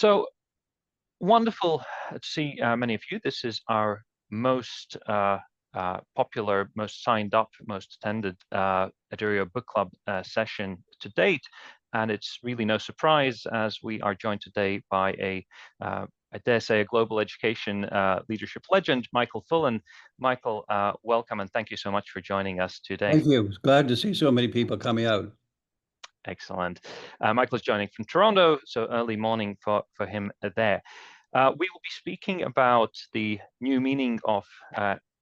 So wonderful to see many of you. This is our most popular, most signed up, most attended Edurio Book Club session to date. And it's really no surprise as we are joined today by I dare say, a global education leadership legend, Michael Fullan. Michael, welcome and thank you so much for joining us today. Thank you. Glad to see so many people coming out. Excellent. Michael is joining from Toronto, so early morning for him there. We will be speaking about the new meaning of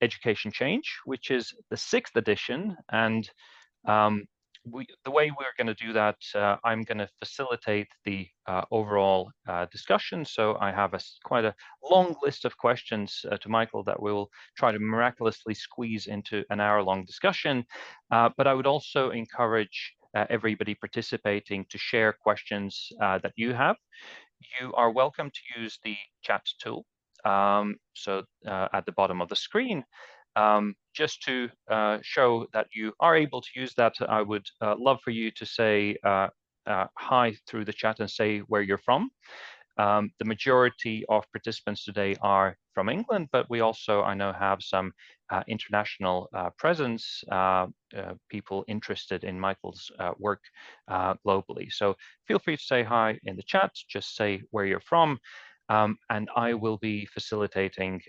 education change, which is the 6th edition. And the way we're going to do that, I'm going to facilitate the overall discussion. So I have quite a long list of questions to Michael that we'll try to miraculously squeeze into an hour-long discussion. But I would also encourage everybody participating to share questions that you have. You are welcome to use the chat tool. At the bottom of the screen, just to show that you are able to use that, I would love for you to say hi through the chat and say where you're from. The majority of participants today are from England, but we also, I know, have some international presence, people interested in Michael's work globally. So feel free to say hi in the chat, just say where you're from, and I will be facilitating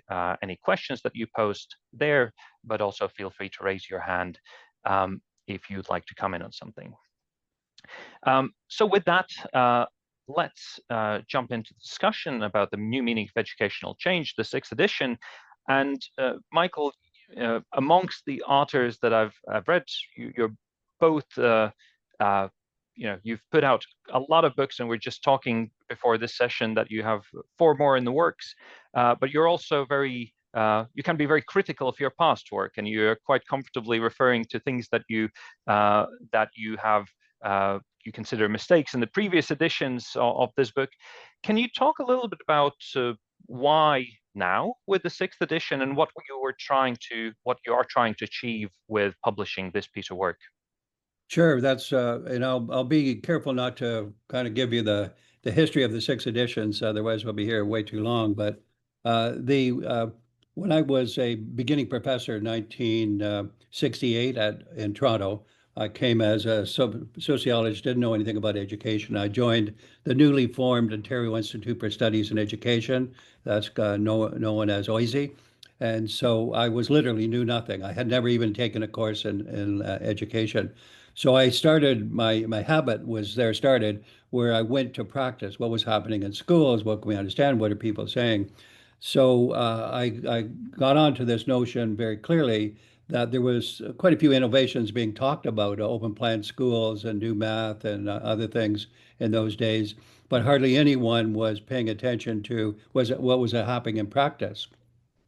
any questions that you post there, but also feel free to raise your hand if you'd like to comment on something. So with that, let's jump into the discussion about the new meaning of educational change, the 6th edition. And Michael, amongst the authors that I've read, you're both, you've put out a lot of books, and we're just talking before this session that you have 4 more in the works. But you're also very, you can be very critical of your past work, and you're quite comfortably referring to things that you have you consider mistakes in the previous editions of this book. Can you talk a little bit about why now with the 6th edition and what you are trying to achieve with publishing this piece of work? Sure, that's and I'll be careful not to kind of give you the history of the 6 editions, otherwise we'll be here way too long. But when I was a beginning professor in 1968 in Toronto, I came as a sociologist, didn't know anything about education. I joined the newly formed Ontario Institute for Studies in Education. That's known as OISE. And so I was literally knew nothing. I had never even taken a course in education. So I started, my habit was started where I went to practice what was happening in schools, what can we understand, what are people saying. So I got onto this notion very clearly that there was quite a few innovations being talked about, open plan schools and new math and other things in those days, but hardly anyone was paying attention to what was happening in practice,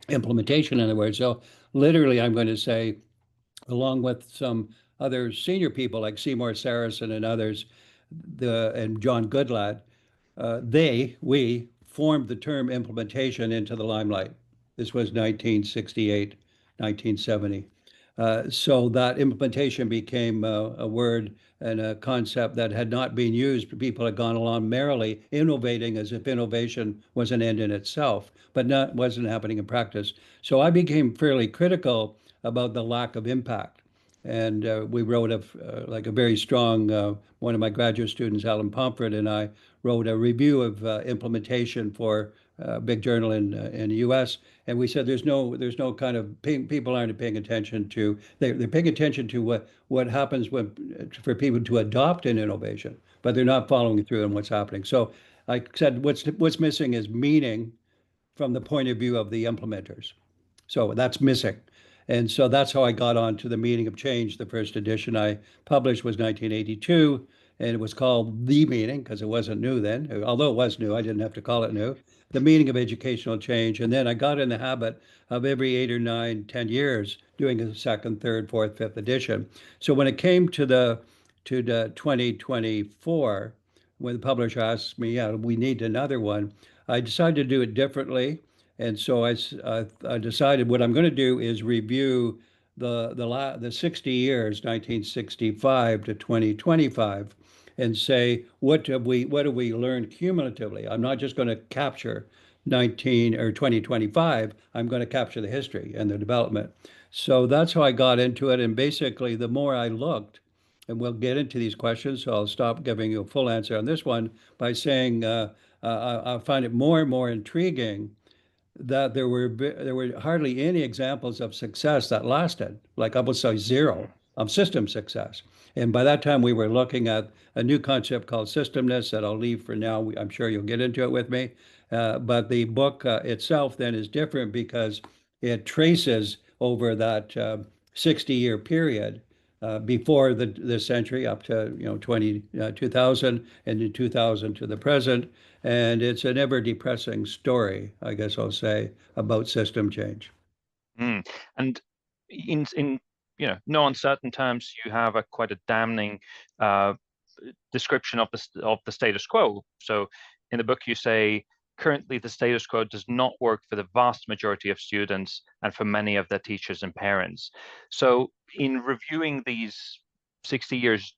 implementation, in other words. So literally, I'm going to say, along with some other senior people like Seymour Saracen and others, and John Goodlad, we formed the term implementation into the limelight. This was 1968, 1970. So that implementation became a word and a concept that had not been used. People had gone along merrily innovating as if innovation was an end in itself, but wasn't happening in practice. So I became fairly critical about the lack of impact. And we wrote like a very strong, one of my graduate students, Alan Pomfret, and I wrote a review of implementation for a big journal in the U.S. And we said there's no kind of people aren't paying attention to they're paying attention to what happens for people to adopt an innovation, but they're not following through on what's happening. So I said what's missing is meaning from the point of view of the implementers. So that's missing. And so that's how I got on to the meaning of change. The first edition I published was 1982, and it was called The Meaning because it wasn't new then. Although it was new, I didn't have to call it new. The meaning of educational change. And then I got in the habit of every 8 or 9, 10 years doing a second, third, fourth, fifth edition. So when it came to the 2024, when the publisher asked me, yeah, we need another one, I decided to do it differently. And so I decided what I'm going to do is review the 60 years, 1965 to 2025, and say, what have we learned cumulatively? I'm not just going to capture 19 or 2025. I'm going to capture the history and the development. So that's how I got into it. And basically, the more I looked, and we'll get into these questions, so I'll stop giving you a full answer on this one by saying I find it more and more intriguing that there were hardly any examples of success that lasted, like I would say zero of system success. And by that time, we were looking at a new concept called systemness that I'll leave for now. I'm sure you'll get into it with me. But the book itself then is different because it traces over that 60-year period before the century up to 2000 and in 2000 to the present, and it's an ever depressing story, I guess I'll say, about system change. Mm. And in no uncertain terms, you have a quite a damning uh, description of the status quo. So in the book, you say currently the status quo does not work for the vast majority of students and for many of their teachers and parents. So in reviewing these 60 years,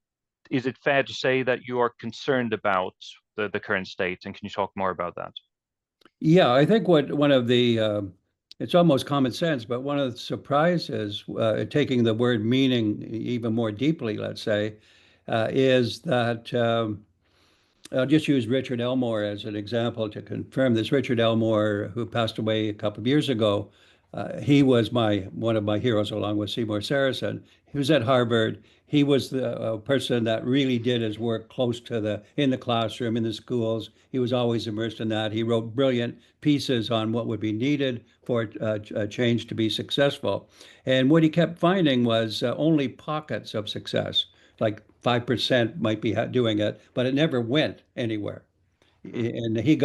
is it fair to say that you are concerned about the current state? And can you talk more about that? Yeah, I think what one of the it's almost common sense, but one of the surprises, taking the word meaning even more deeply, let's say, is that I'll just use Richard Elmore as an example to confirm this. Richard Elmore, who passed away a couple of years ago, he was one of my heroes along with Seymour Saracen. He was at Harvard. He was the person that really did his work close to in the classroom, in the schools. He was always immersed in that. He wrote brilliant pieces on what would be needed for a change to be successful. And what he kept finding was only pockets of success, like 5% might be doing it, but it never went anywhere. And he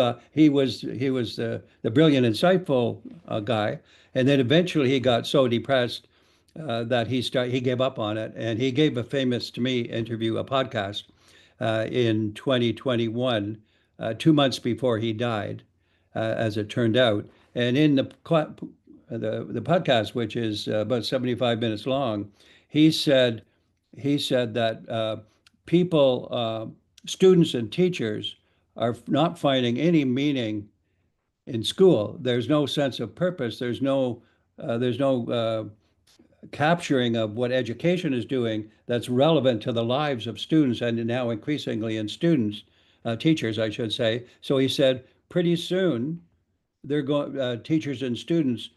was the brilliant, insightful guy, and then eventually he got so depressed that he gave up on it, and he gave a famous to me interview, a podcast, in 2021, 2 months before he died, as it turned out. And in the podcast, which is about 75 minutes long, he said he said that people, students and teachers, are not finding any meaning in school. There's no sense of purpose. There's no capturing of what education is doing that's relevant to the lives of students and now increasingly in students, teachers, I should say. So he said, pretty soon they're going, teachers and students,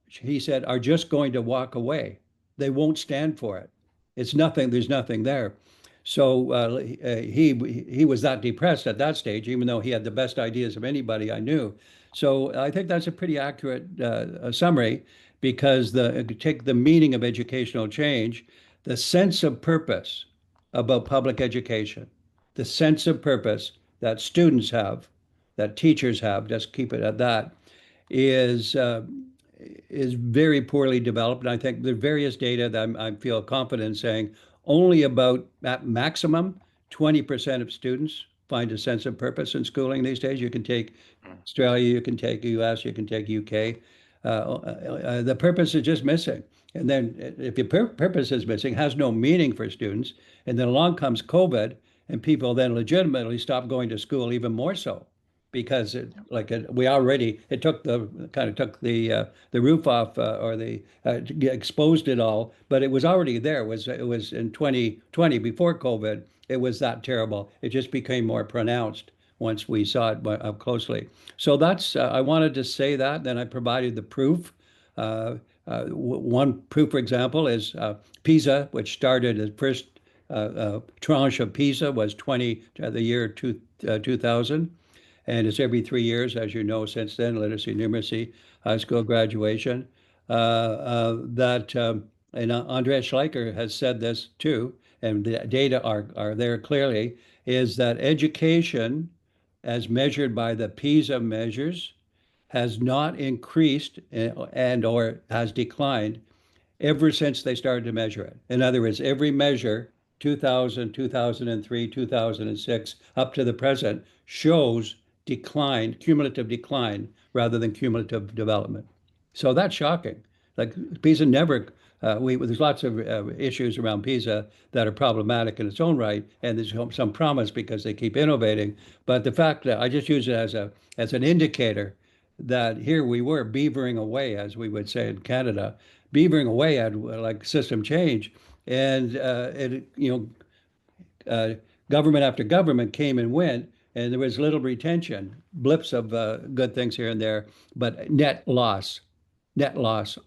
he said, are just going to walk away. They won't stand for it. It's nothing. There's nothing there. So he was that depressed at that stage, even though he had the best ideas of anybody I knew. So I think that's a pretty accurate summary, because take the meaning of educational change, the sense of purpose about public education, the sense of purpose that students have, that teachers have, just keep it at that, is very poorly developed. And I think the various data that I feel confident in saying only about, at maximum, 20% of students find a sense of purpose in schooling these days. You can take Australia, you can take US, you can take UK. The purpose is just missing. And then if your purpose is missing, has no meaning for students, and then along comes COVID, and people then legitimately stop going to school even more so, because it took the roof off, or the exposed it all, but it was already there. It was in 2020, before COVID. It was that terrible. It just became more pronounced once we saw it up closely. So that's I wanted to say that. Then I provided the proof. One proof, for example, is PISA, which started the first tranche of PISA was the year 2000. And it's every 3 years, as you know, since then, literacy, numeracy, high school graduation. And Andreas Schleicher has said this too, and the data are there clearly, is that education, as measured by the PISA measures, has not increased and or has declined ever since they started to measure it. In other words, every measure, 2000, 2003, 2006, up to the present, shows decline, cumulative decline, rather than cumulative development. So that's shocking. Like PISA never there's lots of issues around PISA that are problematic in its own right, and there's some promise because they keep innovating. But the fact that I just use it as an indicator that here we were beavering away, as we would say in Canada, beavering away at like system change, and government after government came and went, and there was little retention, blips of good things here and there, but net loss Yeah.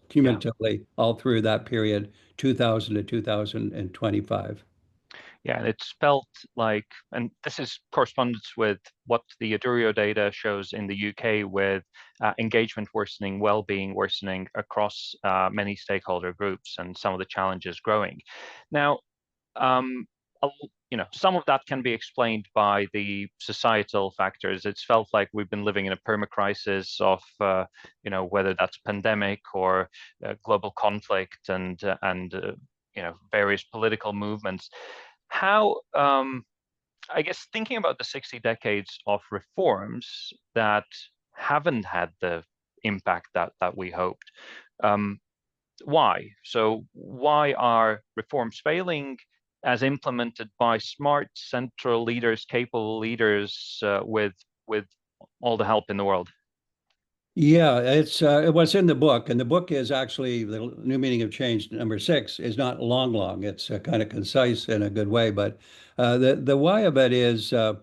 cumulatively all through that period, 2000 to 2025. Yeah, and it's felt like, and this is corresponds with what the Edurio data shows in the UK with engagement worsening, well-being worsening across many stakeholder groups, and some of the challenges growing. Now, um, some of that can be explained by the societal factors. It's felt like we've been living in a perma-crisis of, whether that's pandemic or global conflict and various political movements. How, I guess, thinking about the 60 decades of reforms that haven't had the impact that we hoped, um, why? So why are reforms failing as implemented by smart central leaders, capable leaders with all the help in the world? Yeah, it's what's in the book, and the book is actually the New Meaning of Change #6 is not long. It's kind of concise in a good way, but the why of it is the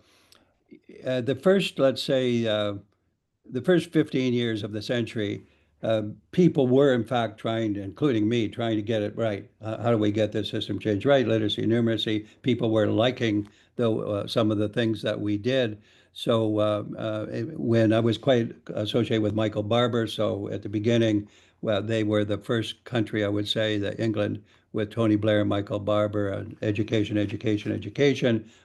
first, let's say, the first 15 years of the century, people were, in fact, trying to, including me, trying to get it right. How do we get this system change right? Literacy, numeracy. People were liking some of the things that we did. So when I was quite associated with Michael Barber, so at the beginning, well, they were the first country, I would say, that England with Tony Blair and Michael Barber, education,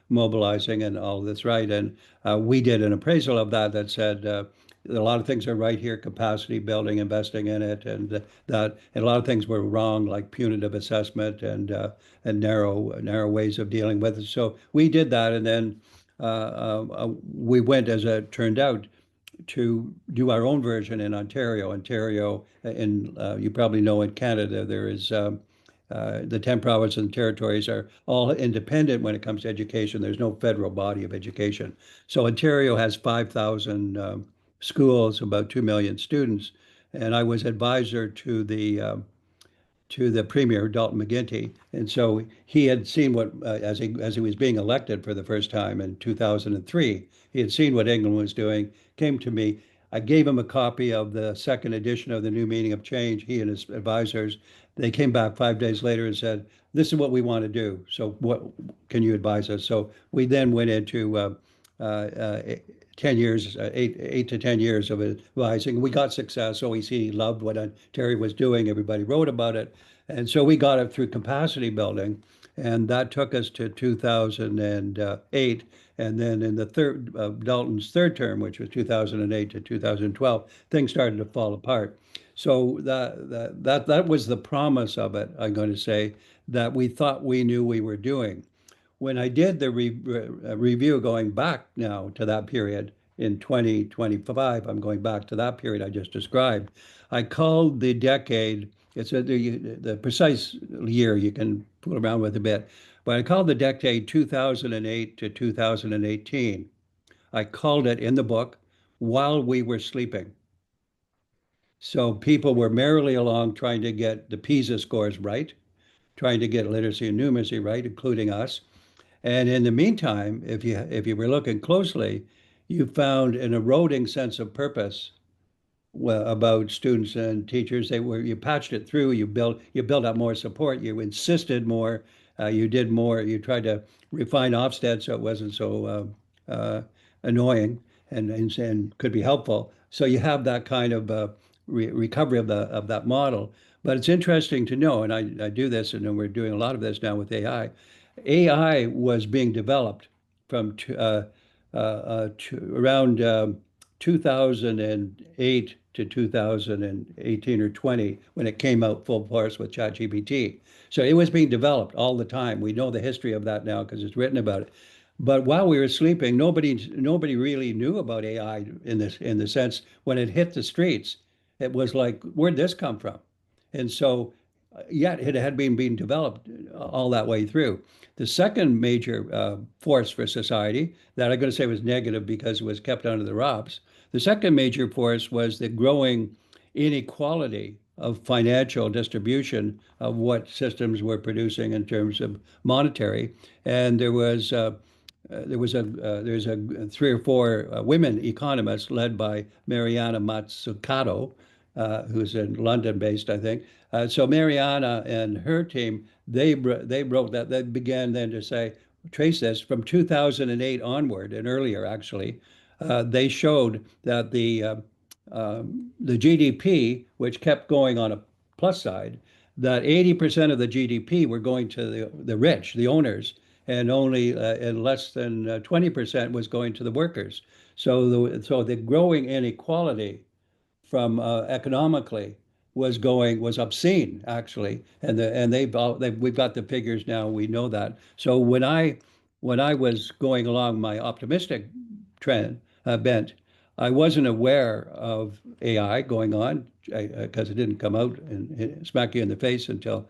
mobilizing and all this right. And we did an appraisal of that said a lot of things are right here, capacity building, investing in it, and a lot of things were wrong, like punitive assessment and narrow ways of dealing with it. So we did that, and then we went, as it turned out, to do our own version in Ontario. And you probably know in Canada, there is the 10 provinces and territories are all independent when it comes to education. There's no federal body of education. So Ontario has 5,000 schools, about 2 million students. And I was advisor to the premier, Dalton McGuinty. And so he had seen what, as he was being elected for the first time in 2003, he had seen what England was doing, came to me. I gave him a copy of the second edition of the New Meaning of Change, he and his advisors. They came back 5 days later and said, this is what we want to do. So what can you advise us? So we then went into 10 years, 8 to 10 years of advising. We got success. OECD loved what Ontario was doing. Everybody wrote about it. And so we got it through capacity building. And that took us to 2008. And then in the Dalton's third term, which was 2008 to 2012, things started to fall apart. So that was the promise of it, I'm going to say, that we thought we knew we were doing. When I did the review going back now to that period in 2025, I'm going back to that period I just described. I called the decade, the precise year you can fool around with a bit, but I called the decade 2008 to 2018. I called it in the book while we were sleeping. So people were merrily along trying to get the PISA scores right, trying to get literacy and numeracy right, including us. And in the meantime, if you were looking closely, you found an eroding sense of purpose about students and teachers. You patched it through. You built up more support. You insisted more. You did more. You tried to refine Ofsted so it wasn't so annoying and could be helpful. So you have that kind of recovery of that model. But it's interesting to know, and I do this, and we're doing a lot of this now with AI. AI was being developed from around 2008 to 2018 or 20 when it came out full force with ChatGPT. So it was being developed all the time. We know the history of that now because it's written about it. But while we were sleeping, nobody really knew about AI in the sense when it hit the streets, it was like, where'd this come from? And so yet it had been being developed all that way through. The second major force for society that I'm going to say was negative because it was kept under the ropes. The second major force was the growing inequality of financial distribution of what systems were producing in terms of monetary. And there's a three or four women economists led by Mariana Mazzucato, who's in London based, I think. So Mariana and her team, they wrote that. They began then to say, trace this from 2008 onward and earlier, actually. They showed that the GDP, which kept going on a plus side, that 80% of the GDP were going to the rich, the owners, and only and less than 20% was going to the workers. So the growing inequality from economically was obscene actually, and we've got the figures now. We know that. So when I was going along my optimistic trend bent, I wasn't aware of AI going on because it didn't come out and smack you in the face until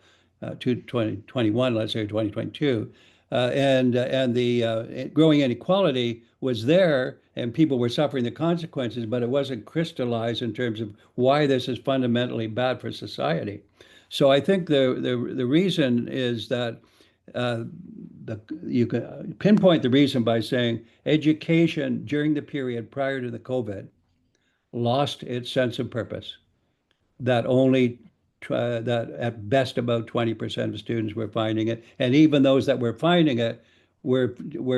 2021, let's say 2022. And the growing inequality was there, and people were suffering the consequences, but it wasn't crystallized in terms of why this is fundamentally bad for society. So I think the reason is that uh, you can pinpoint the reason by saying education during the period prior to the COVID lost its sense of purpose, that only that at best about 20% of students were finding it, and even those that were finding it were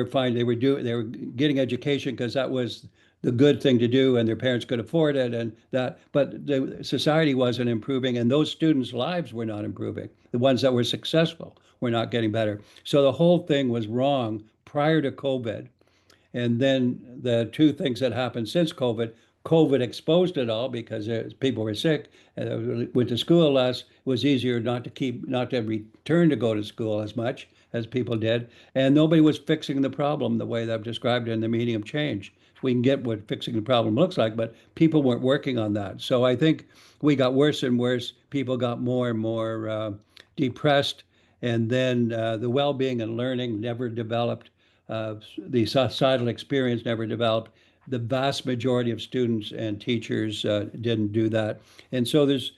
finding they were getting education because that was the good thing to do, and their parents could afford it, and that. But the society wasn't improving, and those students' lives were not improving. The ones that were successful were not getting better. So the whole thing was wrong prior to COVID. And then the two things that happened since COVID exposed it all because people were sick, went to school less. It was easier not to return to go to school as much as people did. And nobody was fixing the problem the way that I've described it in the meaning of change. We can get what fixing the problem looks like, but people weren't working on that. So I think we got worse and worse. People got more and more depressed. And then the well-being and learning never developed. The societal experience never developed. The vast majority of students and teachers didn't do that, and so there's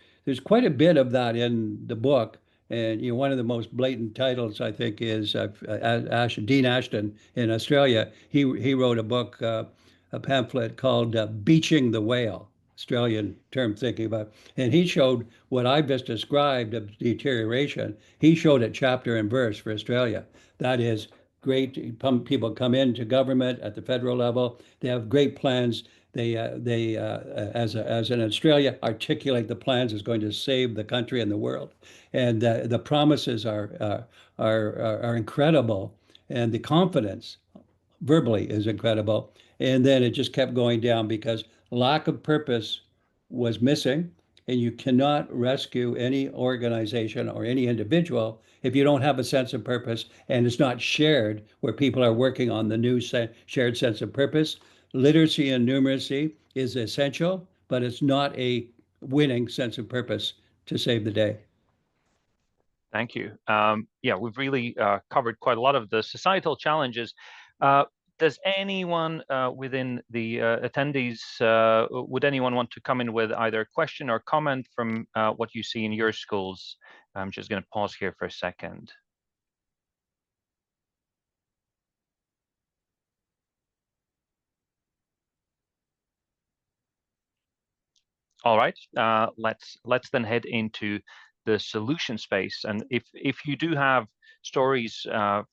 quite a bit of that in the book. And one of the most blatant titles I think is Dean Ashton in Australia. He wrote a book, a pamphlet called "Beaching the Whale." Australian term thinking about, and he showed what I've just described of deterioration. He showed it chapter and verse for Australia. That is, great people come into government at the federal level. They have great plans. They as in Australia, articulate the plans is going to save the country and the world, and the promises are incredible, and the confidence verbally is incredible. And then it just kept going down because lack of purpose was missing. And you cannot rescue any organization or any individual if you don't have a sense of purpose and it's not shared, where people are working on the new shared sense of purpose. Literacy and numeracy is essential, but it's not a winning sense of purpose to save the day. Thank you. Yeah, we've really covered quite a lot of the societal challenges. Uh, does anyone within the attendees, would anyone want to come in with either a question or comment from what you see in your schools? I'm just going to pause here for a second. All right, let's then head into the solution space. And if you do have stories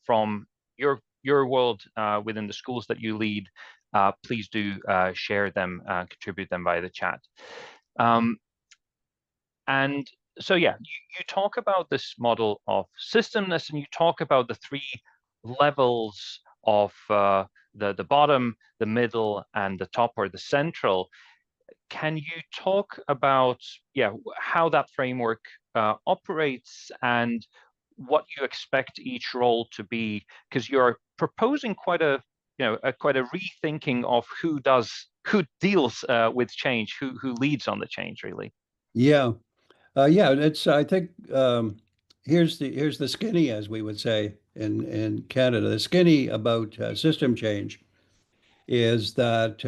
from your world within the schools that you lead, please do share them, contribute them via the chat. And so, yeah, you talk about this model of systemness, and you talk about the three levels of the bottom, the middle, and the top, or the central. Can you talk about, yeah, how that framework operates and what you expect each role to be? Because you're proposing quite a quite a rethinking of who deals with change, who leads on the change, really. Yeah. Yeah, it's I think here's the skinny, as we would say in Canada. The skinny about system change is that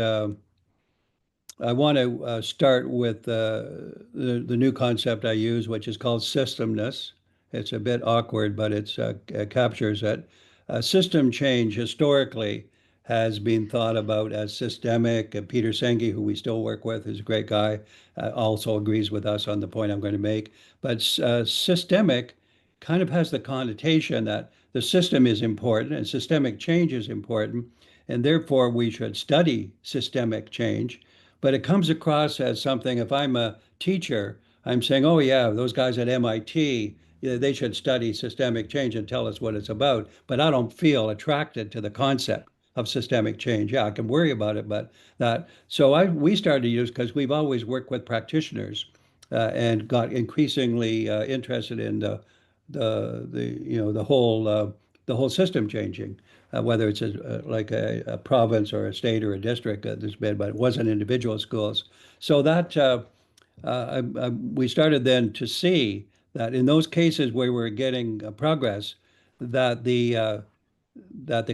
I want to start with the new concept I use, which is called systemness. It's a bit awkward, but it captures it. System change historically has been thought about as systemic. Peter Senge, who we still work with, is a great guy, also agrees with us on the point I'm going to make. But systemic kind of has the connotation that the system is important and systemic change is important, and therefore we should study systemic change, but it comes across as something, if I'm a teacher, I'm saying, oh, yeah, those guys at MIT, yeah, they should study systemic change and tell us what it's about. But I don't feel attracted to the concept of systemic change. Yeah, I can worry about it, but that. So we started to use because we've always worked with practitioners and got increasingly interested in the whole system changing, whether it's like a province or a state or a district. There's been, but it wasn't individual schools. So that we started then to see that in those cases where we're getting progress, that the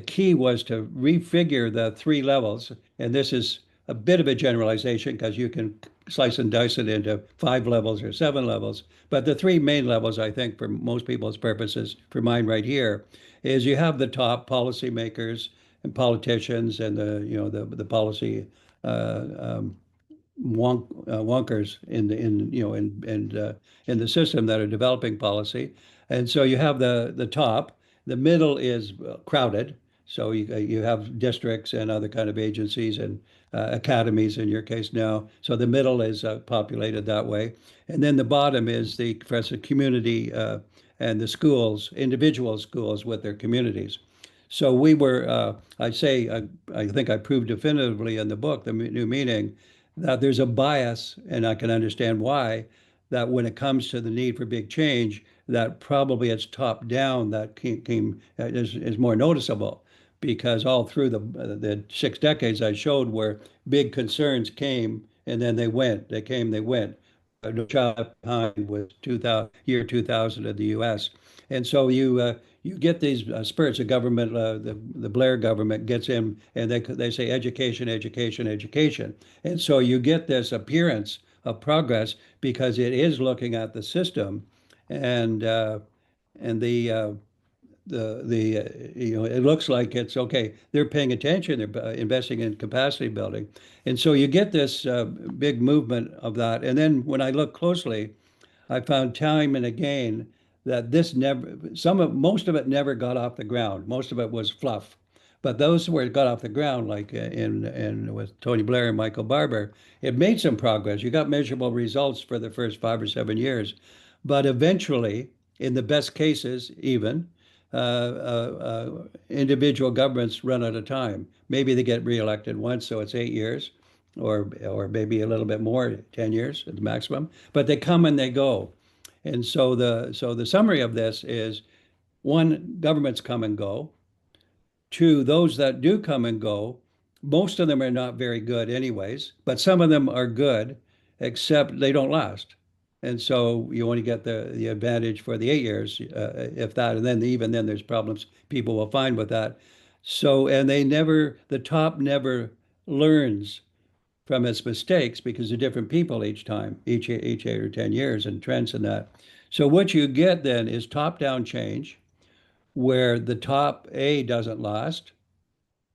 key was to refigure the three levels. And this is a bit of a generalization because you can slice and dice it into 5 levels or 7 levels. But the three main levels, I think, for most people's purposes, for mine right here, is you have the top policymakers and politicians and the policy uh, um, wonkers in the system that are developing policy. And so you have the top. The middle is crowded. So you have districts and other kind of agencies and academies in your case now. So the middle is populated that way. And then the bottom is the professor community and the schools, individual schools with their communities. So we were, I think I proved definitively in the book, The New Meaning, that there's a bias, and I can understand why, that when it comes to the need for big change, that probably it's top down that is more noticeable because all through the 6 decades I showed where big concerns came and then they went, they came, they went. No Child Behind was 2000 in the U.S. And so you get these spurts of government. The Blair government gets in, and they say education, education, education, and so you get this appearance of progress because it is looking at the system, and uh, and it looks like it's okay. They're paying attention. They're investing in capacity building, and so you get this big movement of that. And then when I look closely, I found time and again that this never, most of it never got off the ground. Most of it was fluff. But those where it got off the ground, like in with Tony Blair and Michael Barber, it made some progress. You got measurable results for the first 5 or 7 years. But eventually, in the best cases, even, individual governments run out of time. Maybe they get reelected once, so it's 8 years, or maybe a little bit more, 10 years at the maximum. But they come and they go. And so the summary of this is one, governments come and go. Two, those that do come and go, most of them are not very good anyways, but some of them are good, except they don't last. And so you only get the advantage for the 8 years, if that, and then even then there's problems people will find with that. So, and the top never learns from its mistakes because they're different people each time, each 8 or 10 years, and trends in that. So what you get then is top-down change where the top A doesn't last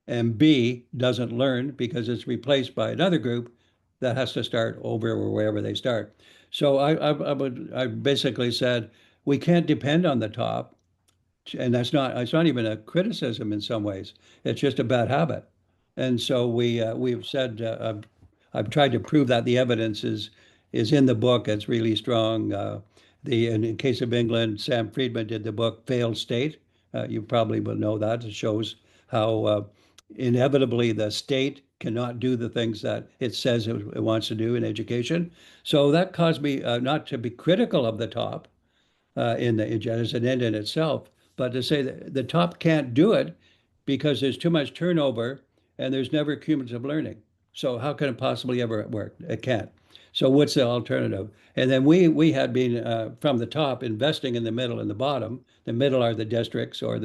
and B doesn't learn because it's replaced by another group that has to start over or wherever they start. So I basically said we can't depend on the top, and it's not even a criticism in some ways. It's just a bad habit. And so we've said I've tried to prove that the evidence is in the book. It's really strong. In case of England, Sam Friedman did the book Failed State. You probably will know that. It shows how inevitably the state cannot do the things that it says it wants to do in education. So that caused me not to be critical of the top as an end in itself, but to say that the top can't do it because there's too much turnover and there's never cumulative learning. So how can it possibly ever work? It can't. So what's the alternative? And then we had been from the top investing in the middle and the bottom. The middle are the districts I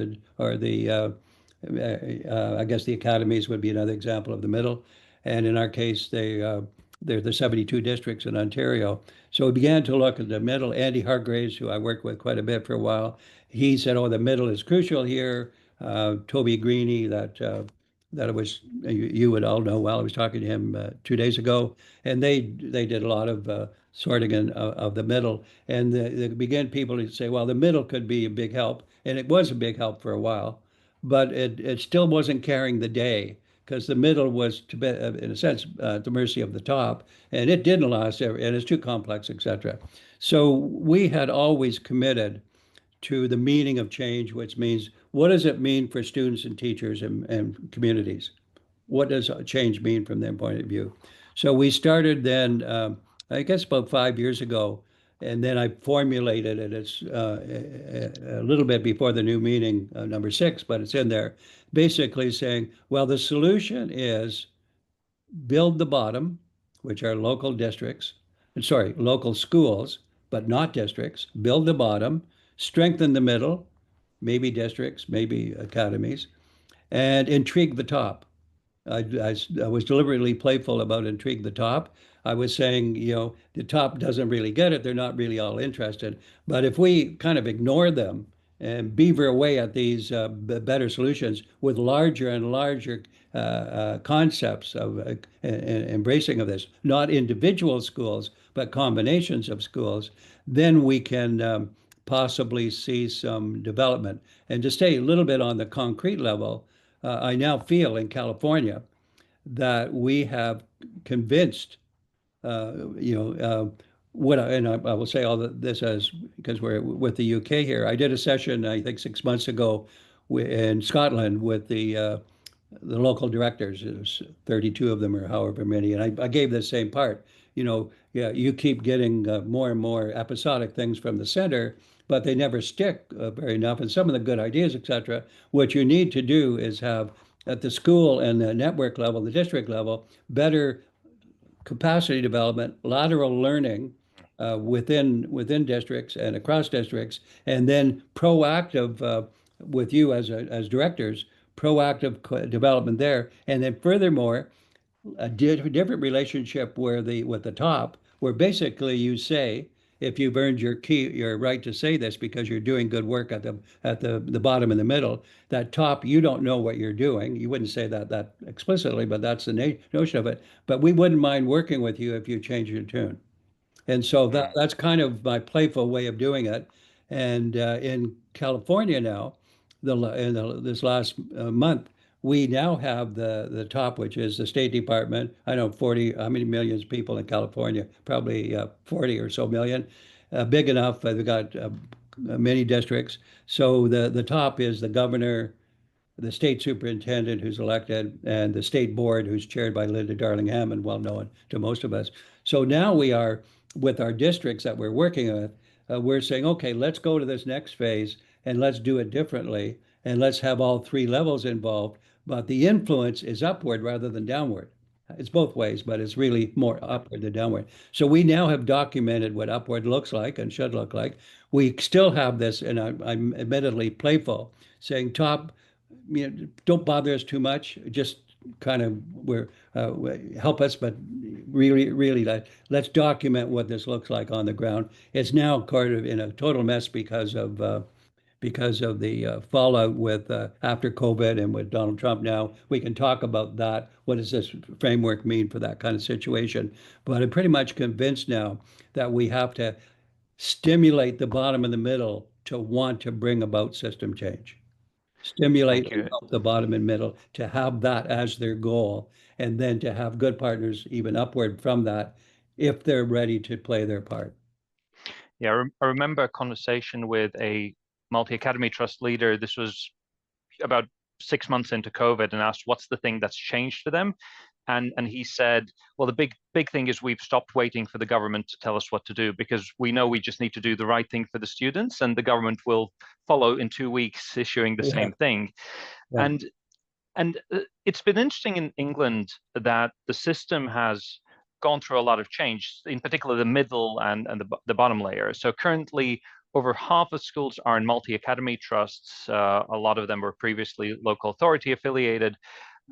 guess the academies would be another example of the middle. And in our case, they're the 72 districts in Ontario. So we began to look at the middle. Andy Hargraves, who I worked with quite a bit for a while, he said, "Oh, the middle is crucial here." Toby Greeny, that it was you would all know well. I was talking to him 2 days ago, and they did a lot of sorting of the middle, and they began people to say, well, the middle could be a big help, and it was a big help for a while, but it still wasn't carrying the day because the middle was, to be, in a sense, at the mercy of the top, and it didn't last, and it's too complex, etc. So we had always committed to the meaning of change, which means what does it mean for students and teachers and communities? What does change mean from their point of view? So we started then, I guess about 5 years ago, and then I formulated it. It's a little bit before the new meaning, number 6, but it's in there, basically saying, well, the solution is build the bottom, which are local districts, sorry, local schools, but not districts, build the bottom, strengthen the middle, maybe districts, maybe academies, and intrigue the top. I was deliberately playful about intrigue the top. I was saying, the top doesn't really get it. They're not really all interested. But if we kind of ignore them and beaver away at these better solutions with larger and larger concepts of embracing of this, not individual schools, but combinations of schools, then we can possibly see some development. And to stay a little bit on the concrete level, I now feel in California that we have convinced, what and I will say all this as because we're with the UK here. I did a session, I think 6 months ago, in Scotland with the local directors. There's 32 of them or however many, and I gave the same part. Yeah, you keep getting more and more episodic things from the center, but they never stick very enough. And some of the good ideas, etc. What you need to do is have at the school and the network level, the district level, better capacity development, lateral learning within districts and across districts, and then proactive with you as directors, proactive development there, and then furthermore a different relationship with the top, where basically you say, if you've earned your right to say this because you're doing good work at the bottom and the middle, that top, you don't know what you're doing. You wouldn't say that explicitly, but that's the notion of it. But we wouldn't mind working with you if you change your tune. And so Mm. that's kind of my playful way of doing it. And in California now, this last month, we now have the top, which is the State Department. I know 40, how many millions of people in California? Probably 40 or so million. Big enough. We've got many districts. So the top is the governor, the state superintendent who's elected, and the state board who's chaired by Linda Darling Hammond, well known to most of us. So now we are, with our districts that we're working with, we're saying, okay, let's go to this next phase and let's do it differently and let's have all 3 levels involved. But the influence is upward rather than downward. It's both ways, but it's really more upward than downward. So we now have documented what upward looks like and should look like. We still have this, and I'm admittedly playful, saying top, don't bother us too much. Just kind of help us, but really, really, let's document what this looks like on the ground. It's now kind of in a total mess because of the fallout with after COVID and with Donald Trump. Now we can talk about that. What does this framework mean for that kind of situation? But I'm pretty much convinced now that we have to stimulate the bottom and the middle to want to bring about system change. Stimulate Thank and you. help the bottom and middle to have that as their goal, and then to have good partners even upward from that if they're ready to play their part. Yeah, I remember a conversation with a multi-academy trust leader. This was about 6 months into COVID, and asked what's the thing that's changed for them. And he said, well, the big thing is we've stopped waiting for the government to tell us what to do, because we know we just need to do the right thing for the students, and the government will follow in 2 weeks issuing the Yeah, same thing. yeah. And And it's been interesting in England that the system has gone through a lot of change, in particular the middle and the bottom layer. So currently, over half of schools are in multi-academy trusts. A lot of them were previously local authority affiliated,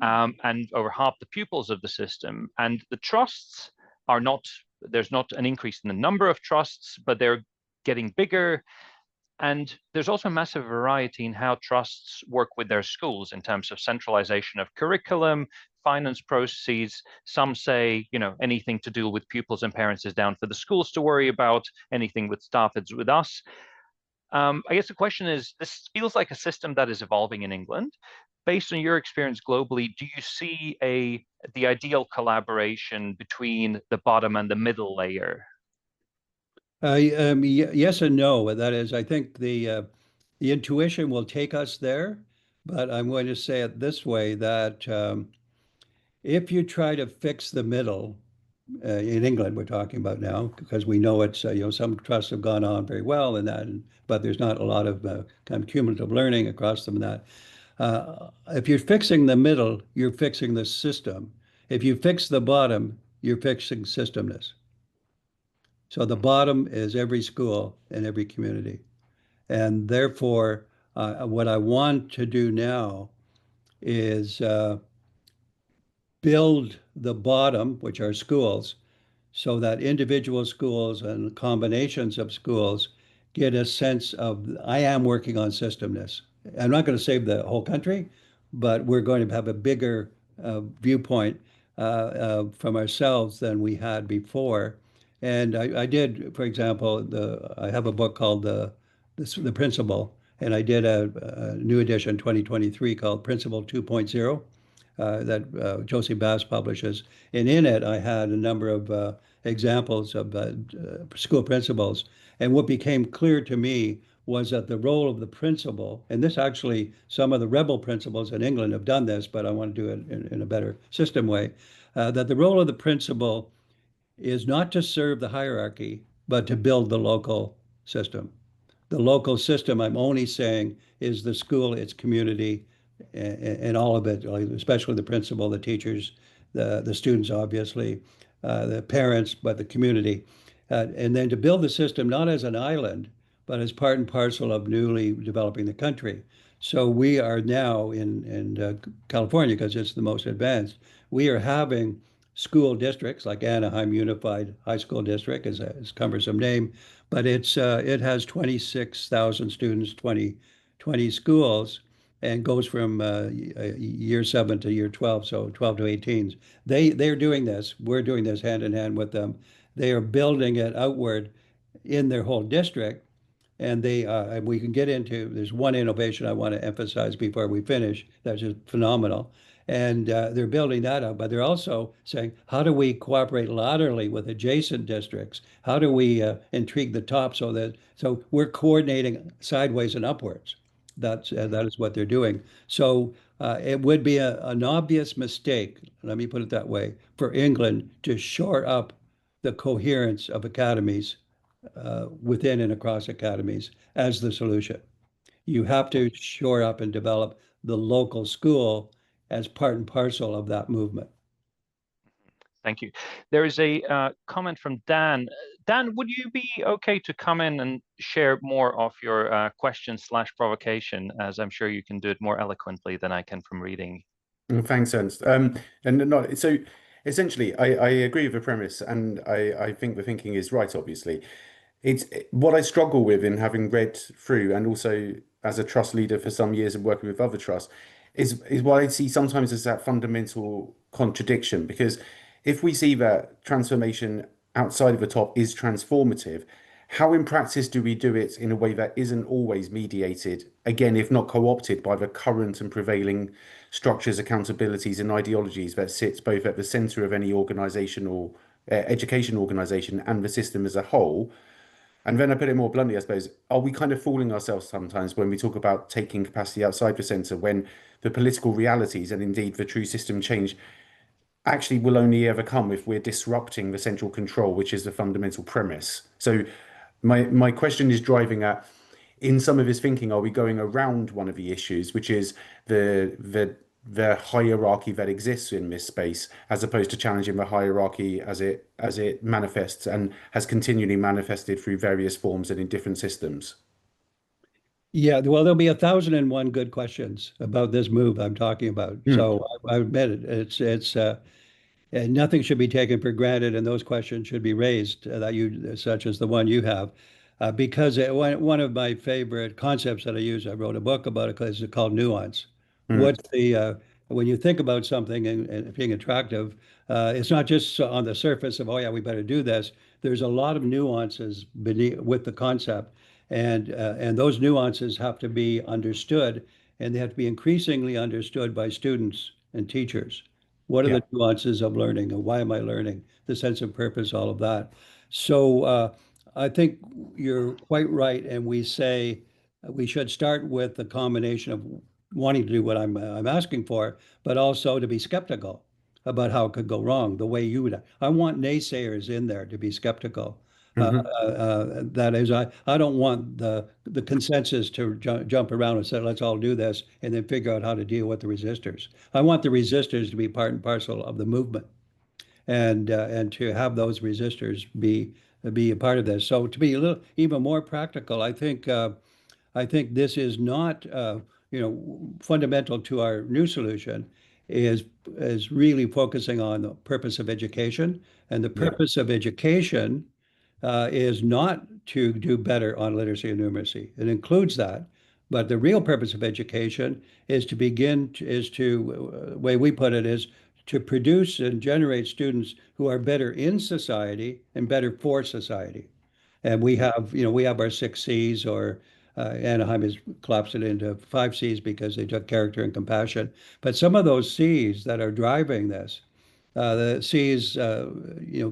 and over half the pupils of the system. And the trusts are not, there's not an increase in the number of trusts, but they're getting bigger. And there's also a massive variety in how trusts work with their schools in terms of centralization of curriculum, finance processes. Some say, anything to do with pupils and parents is down for the schools to worry about. Anything with staff is with us. I guess the question is, this feels like a system that is evolving in England. Based on your experience globally, do you see the ideal collaboration between the bottom and the middle layer? Yes and no. That is, I think the intuition will take us there, but I'm going to say it this way that if you try to fix the middle, in England, we're talking about now, because we know it's, some trusts have gone on very well in that, but there's not a lot of kind of cumulative learning across them in that. If you're fixing the middle, you're fixing the system. If you fix the bottom, you're fixing systemness. So the bottom is every school and every community. And therefore, what I want to do now is build the bottom, which are schools, so that individual schools and combinations of schools get a sense of, I am working on systemness. I'm not going to save the whole country, but we're going to have a bigger viewpoint from ourselves than we had before. And I did, for example, I have a book called the Principle, and I did a new edition 2023 called Principle 2.0 that Josie Bass publishes. And in it, I had a number of examples of school principals. And what became clear to me was that the role of the principal, and this actually, some of the rebel principals in England have done this, but I want to do it in a better system way, that the role of the principal is not to serve the hierarchy, but to build the local system. The local system, I'm only saying, is the school, its community, and all of it, especially the principal, the teachers, the students, obviously, the parents, but the community. And then to build the system not as an island, but as part and parcel of newly developing the country. So we are now in California, because it's the most advanced, we are having school districts like Anaheim Unified High School District is a cumbersome name, but it has 26,000 students, 20 schools, and goes from year 7 to year 12, so 12 to 18s. They're doing this. We're doing this hand in hand with them. They are building it outward in their whole district, and we can get into, there's one innovation I want to emphasize before we finish that's just phenomenal. And they're building that up, but they're also saying, how do we cooperate laterally with adjacent districts? How do we intrigue the top so we're coordinating sideways and upwards? That is what they're doing. So it would be an obvious mistake, let me put it that way, for England to shore up the coherence of academies within and across academies as the solution. You have to shore up and develop the local school as part and parcel of that movement. Thank you. There is a comment from Dan. Dan, would you be okay to come in and share more of your question/provocation, as I'm sure you can do it more eloquently than I can from reading? Well, thanks, Ernst. And not so essentially, I agree with the premise, and I think the thinking is right, obviously. It's what I struggle with in having read through and also as a trust leader for some years and working with other trusts is what I see sometimes as that fundamental contradiction. Because if we see that transformation outside of the top is transformative, how in practice do we do it in a way that isn't always mediated, again, if not co-opted by the current and prevailing structures, accountabilities, and ideologies that sits both at the center of any organization or education organization and the system as a whole? And then I put it more bluntly, I suppose, are we kind of fooling ourselves sometimes when we talk about taking capacity outside the centre, when the political realities and indeed the true system change actually will only ever come if we're disrupting the central control, which is the fundamental premise? So my question is driving at, in some of his thinking, are we going around one of the issues, which is the the hierarchy that exists in this space, as opposed to challenging the hierarchy as it manifests and has continually manifested through various forms and in different systems. Yeah, well, there'll be 1,001 good questions about this move I'm talking about. Mm, So I admit it. And nothing should be taken for granted, and those questions should be raised such as the one you have, because one of my favorite concepts that I use, I wrote a book about it because it's called nuance. mm, What's the When you think about something and being attractive, it's not just on the surface of, oh yeah, we better do this. There's a lot of nuances beneath with the concept, and those nuances have to be understood, and they have to be increasingly understood by students and teachers. What are yeah. the nuances of learning, and why am I learning? The sense of purpose, all of that. So I think you're quite right, and we say we should start with the combination of wanting to do what I'm asking for, but also to be skeptical about how it could go wrong. The way you would, I want naysayers in there to be skeptical. Hmm. That is, I don't want the consensus to jump around and say, let's all do this, and then figure out how to deal with the resistors. I want the resistors to be part and parcel of the movement, and to have those resistors be a part of this. So to be a little even more practical, I think this is not, fundamental to our new solution is really focusing on the purpose of education. And the Yeah. purpose of education is not to do better on literacy and numeracy. It includes that. But the real purpose of education is to the way we put it is to produce and generate students who are better in society and better for society. And we have our 6 C's, or Anaheim has collapsed it into 5 C's because they took character and compassion. But some of those C's that are driving this, the C's,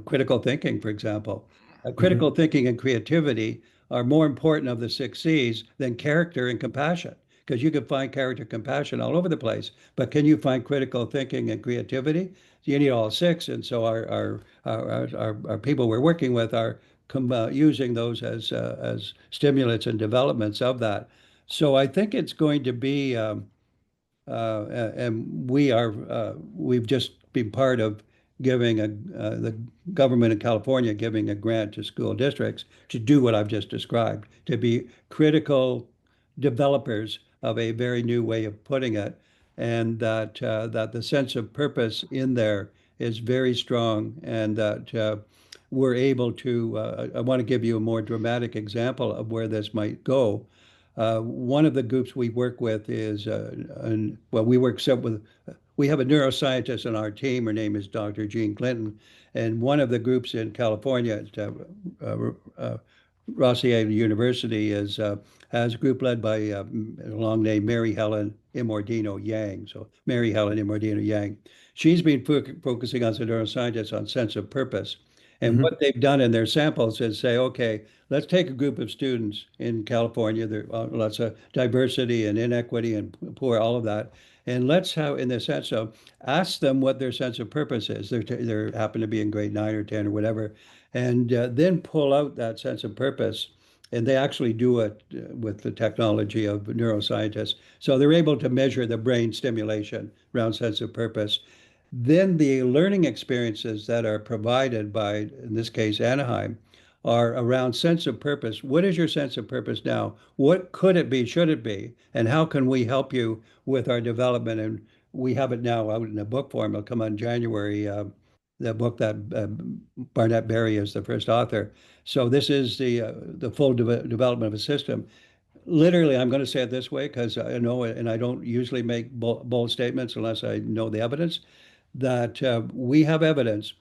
critical thinking, for example. Hmm. Critical thinking and creativity are more important of the 6 C's than character and compassion, because you can find character and compassion all over the place. But can you find critical thinking and creativity? You need all six. And so our people we're working with are using those as stimulants and developments of that. So I think it's going to be and we've just been part of giving the government in California giving a grant to school districts to do what I've just described, to be critical developers of a very new way of putting it, and that the sense of purpose in there is very strong, and that we're able to. I want to give you a more dramatic example of where this might go. One of the groups we work with is, well, we have a neuroscientist on our team. Her name is Dr. Jean Clinton. And one of the groups in California at Rossier University has a group led by a long name, Mary Helen Immordino Yang. So Mary Helen Immordino Yang. She's been focusing as a neuroscientist on sense of purpose. And Hmm. what they've done in their samples is say, okay, let's take a group of students in California. There are lots of diversity and inequity and poor, all of that. And let's have, in the sense of, ask them what their sense of purpose is. They happen to be in grade 9 or 10 or whatever, and then pull out that sense of purpose. And they actually do it with the technology of neuroscientists. So they're able to measure the brain stimulation around sense of purpose. Then the learning experiences that are provided by, in this case, Anaheim, are around sense of purpose. What is your sense of purpose now? What could it be? Should it be? And how can we help you with our development? And we have it now out in a book form. It'll come out in January. The book that Barnett Berry is the first author. So this is the full development of a system. Literally, I'm going to say it this way because I know it, and I don't usually make bold statements unless I know the evidence, that we have evidence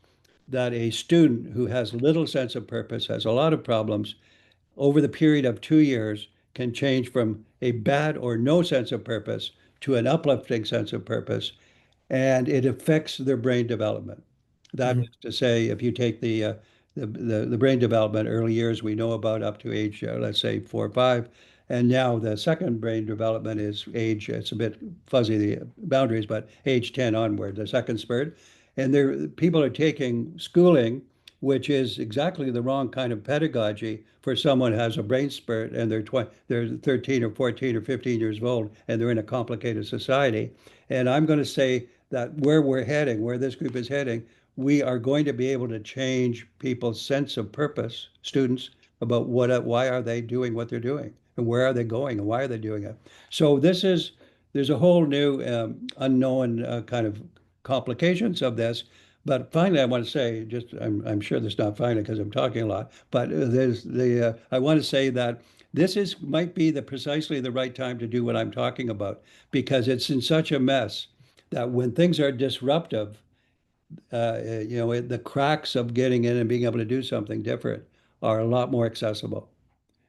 that a student who has little sense of purpose, has a lot of problems, over the period of 2 years can change from a bad or no sense of purpose to an uplifting sense of purpose, and it affects their brain development. That Hmm. is to say, if you take the brain development early years, we know about up to age, let's say 4 or 5, and now the second brain development is age. It's a bit fuzzy the boundaries, but age 10 onward, the second spurt. And there, people are taking schooling which is exactly the wrong kind of pedagogy for someone who has a brain spurt and they're 13 or 14 or 15 years old and they're in a complicated society. And I'm going to say that where we're heading, where this group is heading, we are going to be able to change people's sense of purpose, students, about why are they doing what they're doing and where are they going and why are they doing it. So there's a whole new unknown kind of complications of this. But finally, I want to say, I'm sure this is not finally because I'm talking a lot, but I want to say that might be precisely the right time to do what I'm talking about because it's in such a mess that when things are disruptive, the cracks of getting in and being able to do something different are a lot more accessible.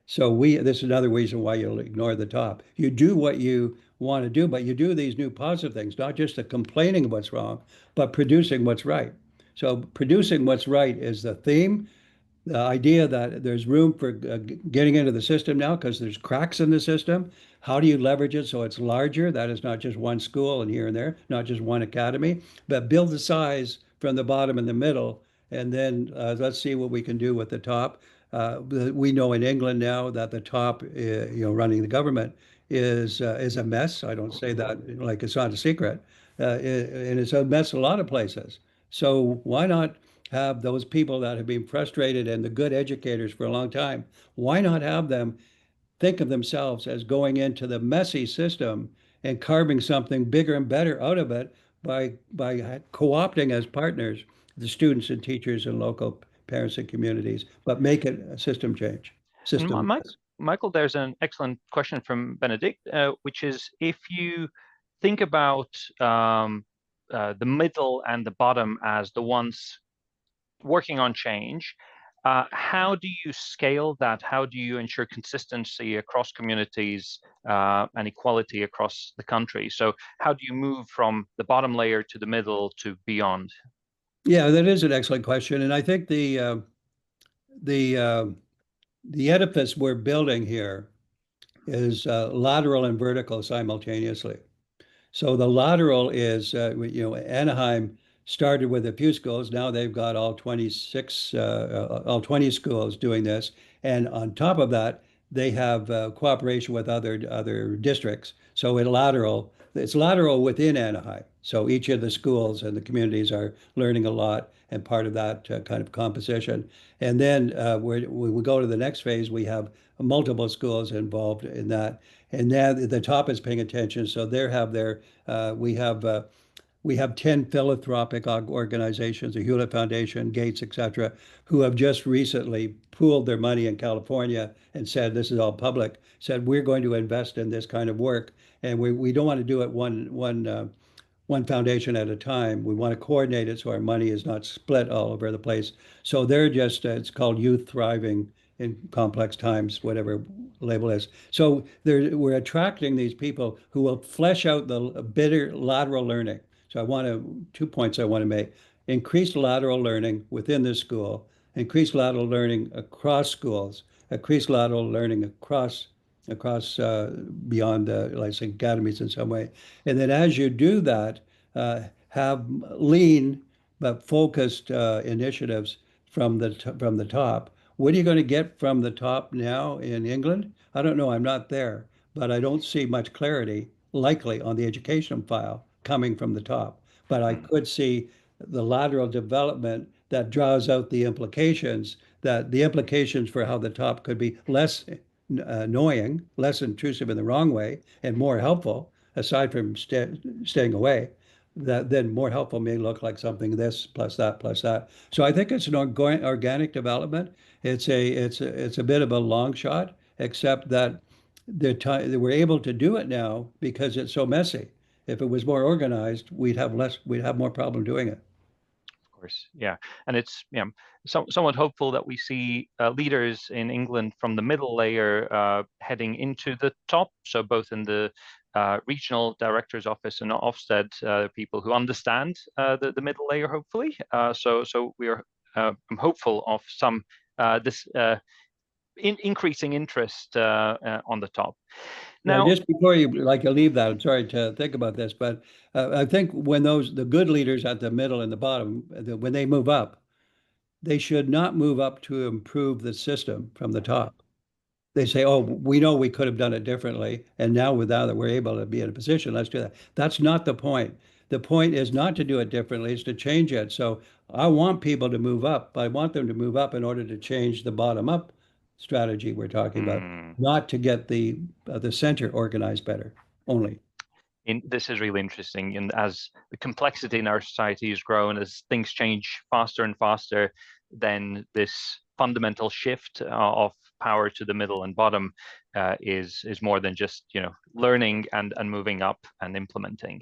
So this is another reason why you'll ignore the top. You do what you want to do, but you do these new positive things, not just the complaining of what's wrong, but producing what's right. So producing what's right is the theme. The idea that there's room for getting into the system now because there's cracks in the system. How do you leverage it so it's larger? That is not just one school and here and there, not just one academy, but build the size from the bottom and the middle. And then let's see what we can do with the top. We know in England now that the top, running the government is a mess. I don't say that like it's not a secret, and it's a mess a lot of places. So why not have those people that have been frustrated and the good educators for a long time, why not have them think of themselves as going into the messy system and carving something bigger and better out of it by co-opting as partners the students and teachers and local parents and communities, but make it a system change. And Michael, there's an excellent question from Benedict, which is if you think about the middle and the bottom as the ones working on change, how do you scale that? How do you ensure consistency across communities and equality across the country? So how do you move from the bottom layer to the middle to beyond? Yeah, that is an excellent question. And I think the edifice we're building here is lateral and vertical simultaneously. So the lateral is, Anaheim started with a few schools. Now they've got all 20 schools doing this. And on top of that, they have cooperation with other districts. So it's lateral within Anaheim. So each of the schools and the communities are learning a lot and part of that kind of composition. And then when we go to the next phase, we have multiple schools involved in that. And now the top is paying attention. So we have 10 philanthropic organizations, the Hewlett Foundation, Gates, et cetera, who have just recently pooled their money in California and said, this is all public, said, we're going to invest in this kind of work. And we don't want to do it one foundation at a time. We want to coordinate it so our money is not split all over the place. So they're just, it's called Youth Thriving in Complex Times, whatever label is. So we're attracting these people who will flesh out the better lateral learning. So 2 points I want to make. Increased lateral learning within the school, increased lateral learning across schools, increased lateral learning across beyond like academies in some way. And then as you do that, have lean but focused initiatives from the top. What are you going to get from the top now in England? I don't know. I'm not there, but I don't see much clarity likely on the education file coming from the top. But I could see the lateral development that draws out the implications for how the top could be less annoying, less intrusive in the wrong way, and more helpful, aside from staying away. That then more helpful may look like something this plus that plus that. So I think it's an organic development. It's a bit of a long shot, except that we're able to do it now because it's so messy. If it was more organized, we'd have more problem doing it. Of course, yeah, and it's somewhat hopeful that we see leaders in England from the middle layer heading into the top. So both in the regional director's office and Ofsted, people who understand the middle layer, hopefully. So we are I'm hopeful of some increasing interest on the top. Now, just before you leave that, I'm sorry to think about this, but I think when the good leaders at the middle and the bottom, when they move up, they should not move up to improve the system from the top. They say, oh, we know we could have done it differently, and now that we're able to be in a position, let's do that. That's not the point. The point is not to do it differently, it's to change it. So I want people to move up, but I want them to move up in order to change the bottom up strategy we're talking about, Hmm. not to get the center organized better only. This is really interesting. And as the complexity in our society has grown, as things change faster and faster, then this fundamental shift of power to the middle and bottom is more than just learning and moving up and implementing.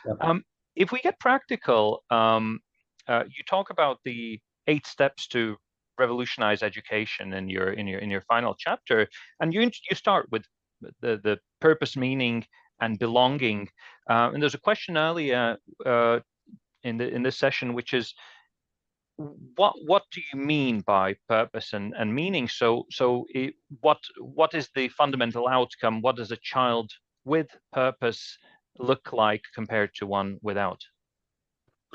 Yep. If we get practical, you talk about the 8 steps to revolutionize education in your final chapter, and you start with the purpose, meaning, and belonging. And there's a question earlier in this session, which is, what do you mean by purpose and meaning? What is the fundamental outcome? What does a child with purpose look like compared to one without?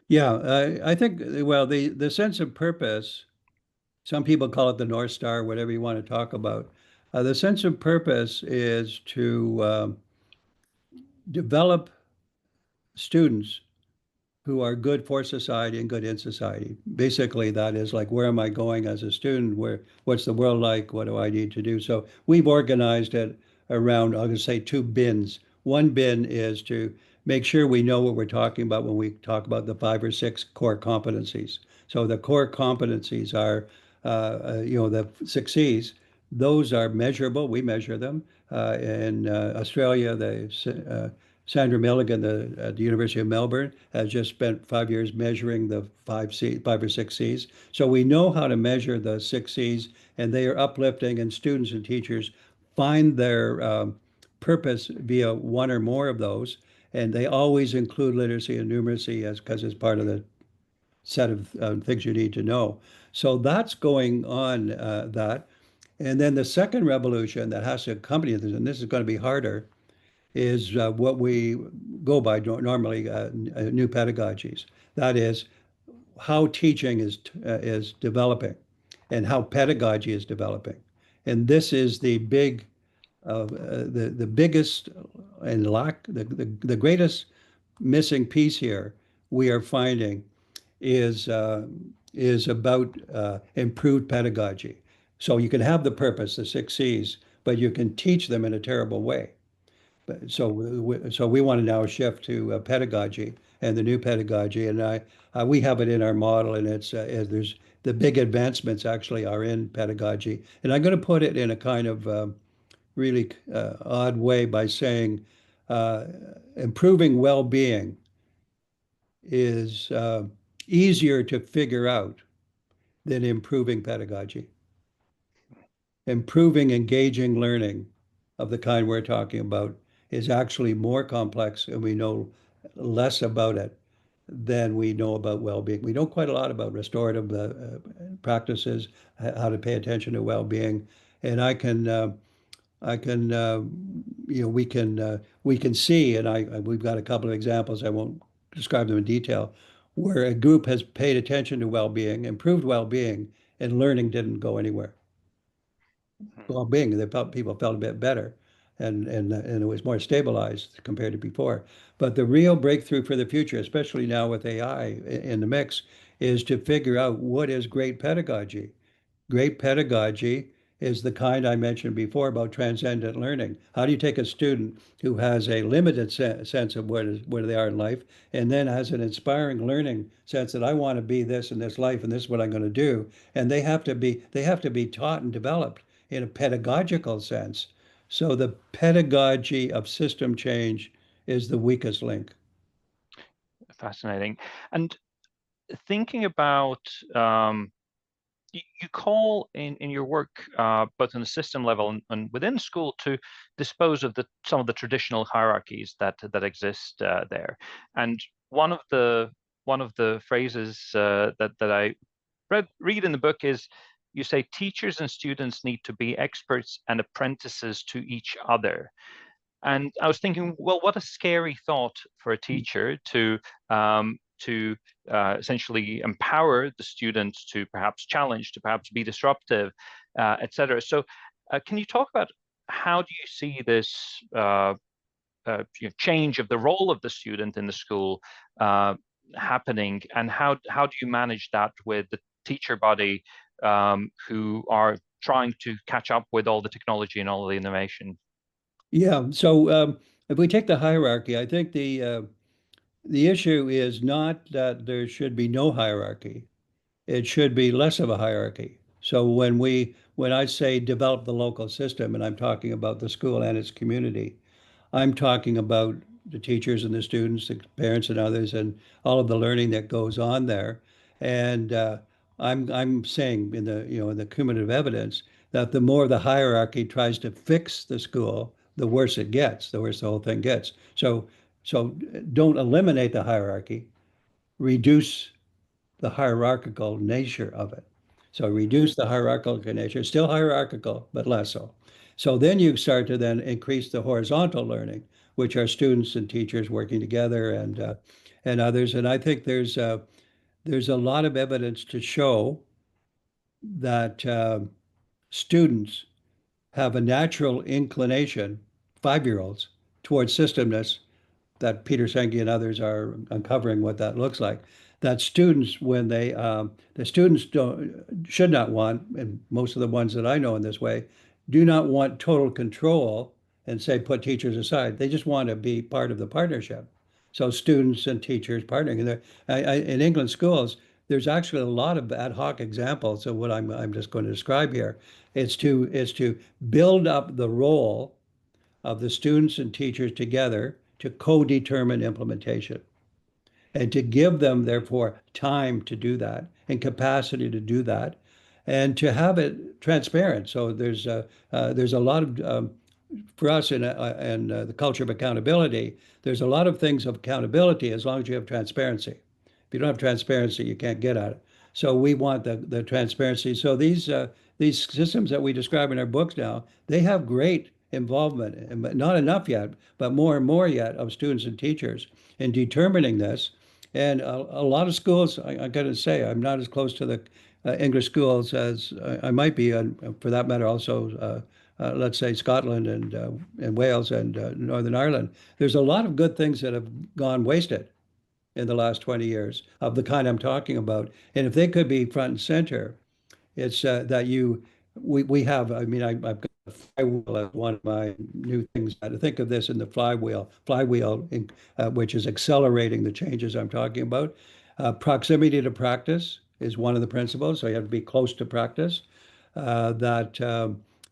Yeah, I think, well, the sense of purpose, some people call it the North Star, whatever you want to talk about. The sense of purpose is to develop students who are good for society and good in society. Basically, that is like, where am I going as a student? What's the world like? What do I need to do? So we've organized it around, I'm going to say, 2 bins. One bin is to make sure we know what we're talking about when we talk about the 5 or 6 core competencies. So the core competencies are, the 6 C's. Those are measurable. We measure them. In Australia, Sandra Milligan at the University of Melbourne has just spent 5 years measuring the 5 or 6 C's. So we know how to measure the 6 C's, and they are uplifting, and students and teachers find their purpose via one or more of those. And they always include literacy and numeracy because it's part of the set of things you need to know. So that's going on, that. And then the second revolution that has to accompany this, and this is going to be harder, is what we go by normally, new pedagogies. That is how teaching is developing and how pedagogy is developing. And this is the biggest and the greatest missing piece here we are finding is about improved pedagogy. So you can have the purpose, the 6 C's, but you can teach them in a terrible way. So we want to now shift to pedagogy and the new pedagogy, and we have it in our model, and there's the big advancements actually are in pedagogy, and I'm going to put it in a kind of really odd way by saying improving well-being is easier to figure out than improving pedagogy. Improving engaging learning of the kind we're talking about is actually more complex, and we know less about it than we know about well-being. We know quite a lot about restorative practices, how to pay attention to well-being, and we can see, and we've got a couple of examples. I won't describe them in detail, where a group has paid attention to well-being, improved well-being, and learning didn't go anywhere. Well-being, people felt a bit better, and it was more stabilized compared to before. But the real breakthrough for the future, especially now with AI in the mix, is to figure out what is great pedagogy. Great pedagogy is the kind I mentioned before about transcendent learning. How do you take a student who has a limited sense of where they are in life, and then has an inspiring learning sense that I want to be this in this life, and this is what I'm going to do, and they have to be taught and developed in a pedagogical sense. So the pedagogy of system change is the weakest link. Fascinating. And thinking about, you call in your work, both on the system level and within school, to dispose of some of the traditional hierarchies that exist there. And one of the phrases that I read in the book is, you say teachers and students need to be experts and apprentices to each other. And I was thinking, well, what a scary thought for a teacher to to essentially empower the students to perhaps challenge, to perhaps be disruptive, etc. So can you talk about how do you see this change of the role of the student in the school happening, and how do you manage that with the teacher body who are trying to catch up with all the technology and all the innovation? Yeah. So if we take the hierarchy, I think the issue is not that there should be no hierarchy. It should be less of a hierarchy. So when I say develop the local system, and I'm talking about the school and its community, I'm talking about the teachers and the students, the parents and others, and all of the learning that goes on there. And I'm saying in the in the cumulative evidence that the more the hierarchy tries to fix the school, the worse it gets, the worse the whole thing gets. So don't eliminate the hierarchy, reduce the hierarchical nature of it. So reduce the hierarchical nature, still hierarchical, but less so. So then you start to then increase the horizontal learning, which are students and teachers working together and others. And I think there's a lot of evidence to show that students have a natural inclination, 5-year-olds, towards systemness, that Peter Senge and others are uncovering what that looks like. That students, when the students should not want, and most of the ones that I know in this way, do not want total control and say put teachers aside. They just want to be part of the partnership. So students and teachers partnering. In England schools, there's actually a lot of ad hoc examples of what I'm just going to describe here. It's to build up the role of the students and teachers together to co-determine implementation and to give them, therefore, time to do that and capacity to do that and to have it transparent. So there's a lot of, for us in the culture of accountability, there's a lot of things of accountability as long as you have transparency. If you don't have transparency, you can't get at it. So we want the transparency. So these systems that we describe in our books now, they have great involvement, and not enough yet, but more and more yet of students and teachers in determining this. And a lot of schools, I got to say, I'm not as close to the English schools as I might be, and for that matter, also, let's say Scotland and Wales and Northern Ireland. There's a lot of good things that have gone wasted in the last 20 years of the kind I'm talking about. And if they could be front and center, it's that we have, I mean, I've got a flywheel as one of my new things. I think of this in the flywheel, which is accelerating the changes I'm talking about. Proximity to practice is one of the principles. So you have to be close to practice. That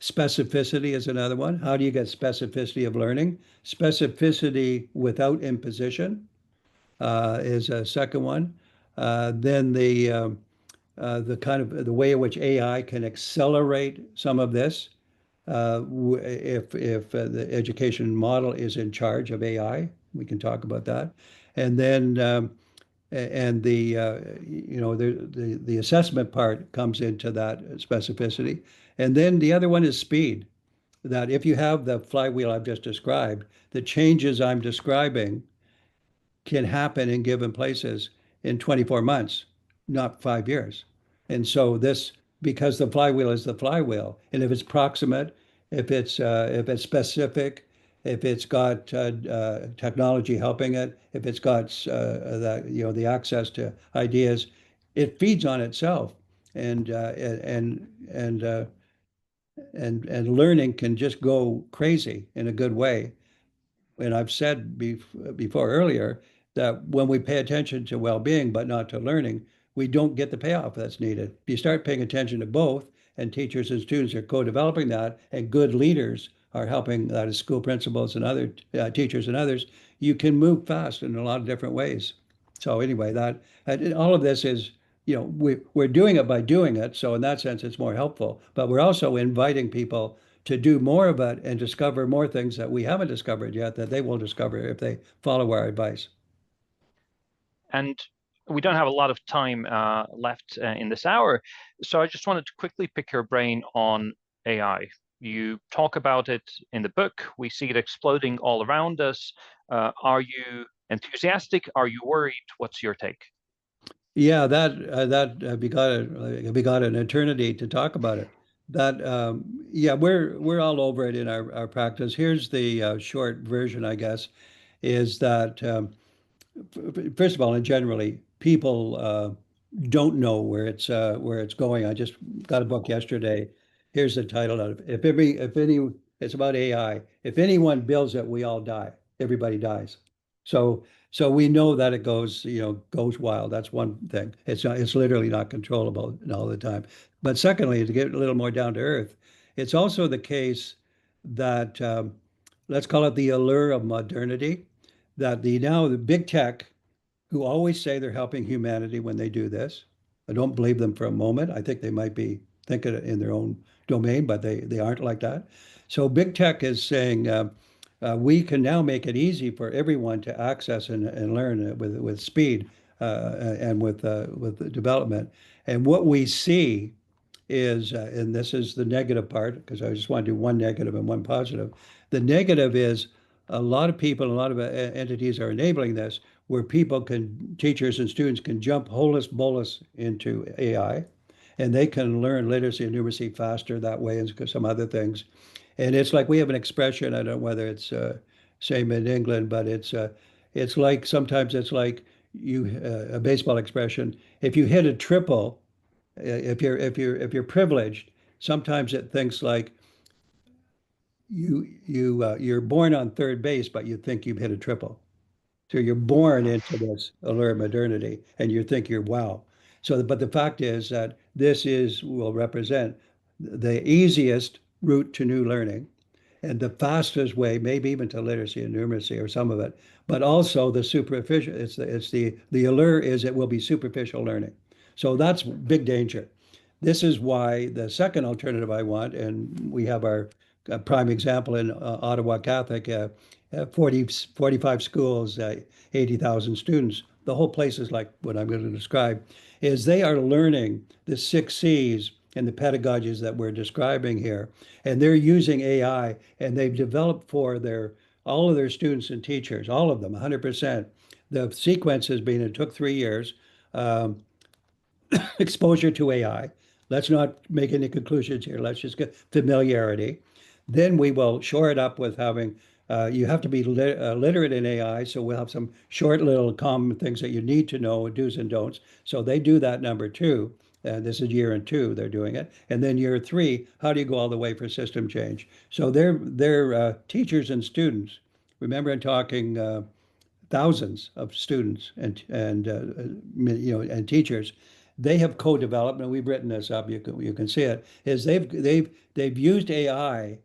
specificity is another one. How do you get specificity of learning? Specificity without imposition is a second one. Then the kind of the way in which AI can accelerate some of this, if the education model is in charge of AI, we can talk about that, and then and the assessment part comes into that specificity, and then the other one is speed. That if you have the flywheel I've just described, the changes I'm describing can happen in given places in 24 months, not 5 years. And so this, because the flywheel is the flywheel, and if it's proximate, if it's specific, if it's got technology helping it, if it's got the access to ideas, it feeds on itself, and and learning can just go crazy in a good way. And I've said before earlier that when we pay attention to well-being but not to learning, we don't get the payoff that's needed. If you start paying attention to both, and teachers and students are co-developing that, and good leaders are helping, that is school principals and other teachers and others, you can move fast in a lot of different ways. So anyway, that all of this is, we're doing it by doing it. So in that sense, it's more helpful. But we're also inviting people to do more of it and discover more things that we haven't discovered yet that they will discover if they follow our advice. And we don't have a lot of time left in this hour, so I just wanted to quickly pick your brain on AI. You talk about it in the book. We see it exploding all around us. Are you Enthusiastic? Are you worried? What's your take? Yeah, that begot an eternity to talk about it. Yeah, we're all over it in our practice. Here's the short version, I guess, is that first of all, and generally, people don't know where it's going. I just got a book yesterday. Here's the title of it. It's about AI. If anyone builds it, we all die. Everybody dies. So so we know that it goes wild. That's one thing. It's literally not controllable all the time. But secondly, to get a little more down to earth, it's also the case that let's call it the allure of modernity, that the big tech who always say they're helping humanity when they do this. I don't believe them for a moment. I think they might be thinking in their own domain, but they aren't like that. So big tech is saying we can now make it easy for everyone to access and learn with speed and with development. And what we see is, and this is the negative part, because I just want to do one negative and one positive. The negative is a lot of people, a lot of entities are enabling this, where teachers and students can jump holus bolus into AI, and they can learn literacy and numeracy faster that way and some other things. And it's like we have an expression, I don't know whether it's same in England, but it's like sometimes it's like a baseball expression. If you hit a triple, if you're privileged, sometimes it thinks like you're born on third base, but you think you've hit a triple. So you're born into this alert modernity, and you think you're wow. So, but the fact is that will represent the easiest route to new learning and the fastest way, maybe even to literacy and numeracy or some of it, but also the superficial. The allure is it will be superficial learning. So that's big danger. This is why the second alternative I want, and we have our prime example in Ottawa Catholic, 45 schools, 80,000 students. The whole place is like what I'm going to describe, is they are learning the 6 Cs and the pedagogies that we're describing here. And they're using AI, and they've developed for all of their students and teachers, all of them, 100%. The sequence has been, it took 3 years. Um, Exposure to AI. Let's not make any conclusions here. Let's just get familiarity. Then we will shore it up with having, you have to be literate in AI. So we'll have some short little common things that you need to know, do's and don'ts. So they do that number 2. This is year 2, they're doing it. And then year 3, how do you go all the way for system change? So they're teachers and students. Remember, I'm talking thousands of students and teachers. They have co-developed, and we've written this up. You can see it. Is they've used AI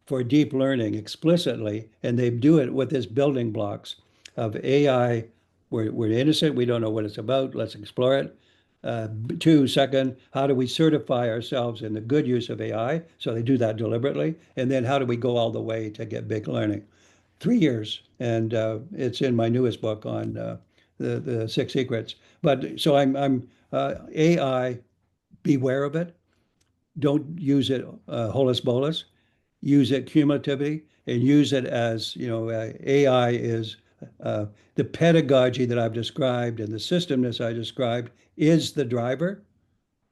for deep learning explicitly, and they do it with this building blocks of AI. We're innocent. We don't know what it's about. Let's explore it. 2, second, how do we certify ourselves in the good use of AI? So they do that deliberately. And then how do we go all the way to get big learning? 3 years, and it's in my newest book on the 6 secrets. But so I'm AI, beware of it. Don't use it holus bolus. Use it cumulatively, and use it as AI is the pedagogy that I've described and the systemness I described is the driver.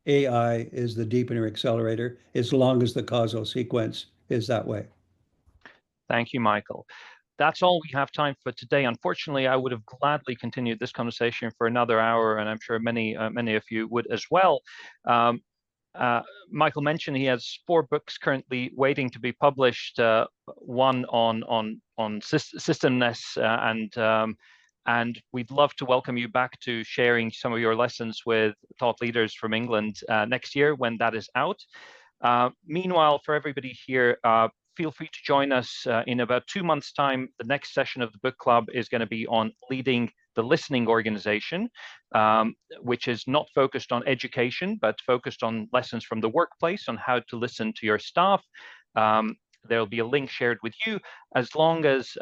AI is the deepener accelerator, as long as the causal sequence is that way. Thank you, Michael. That's all we have time for today. Unfortunately, I would have gladly continued this conversation for another hour, and I'm sure many of you would as well. Michael mentioned he has 4 books currently waiting to be published. One on Systemness, and we'd love to welcome you back to sharing some of your lessons with thought leaders from England next year when that is out. Meanwhile, for everybody here, feel free to join us in about 2 months' time. The next session of the book club is going to be on leading the listening organization, which is not focused on education, but focused on lessons from the workplace on how to listen to your staff. There'll be a link shared with you, as long as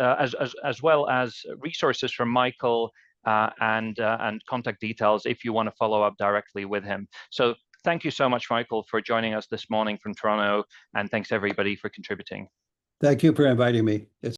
well as resources from Michael and contact details if you want to follow up directly with him. So thank you so much, Michael, for joining us this morning from Toronto, and thanks everybody for contributing. Thank you for inviting me.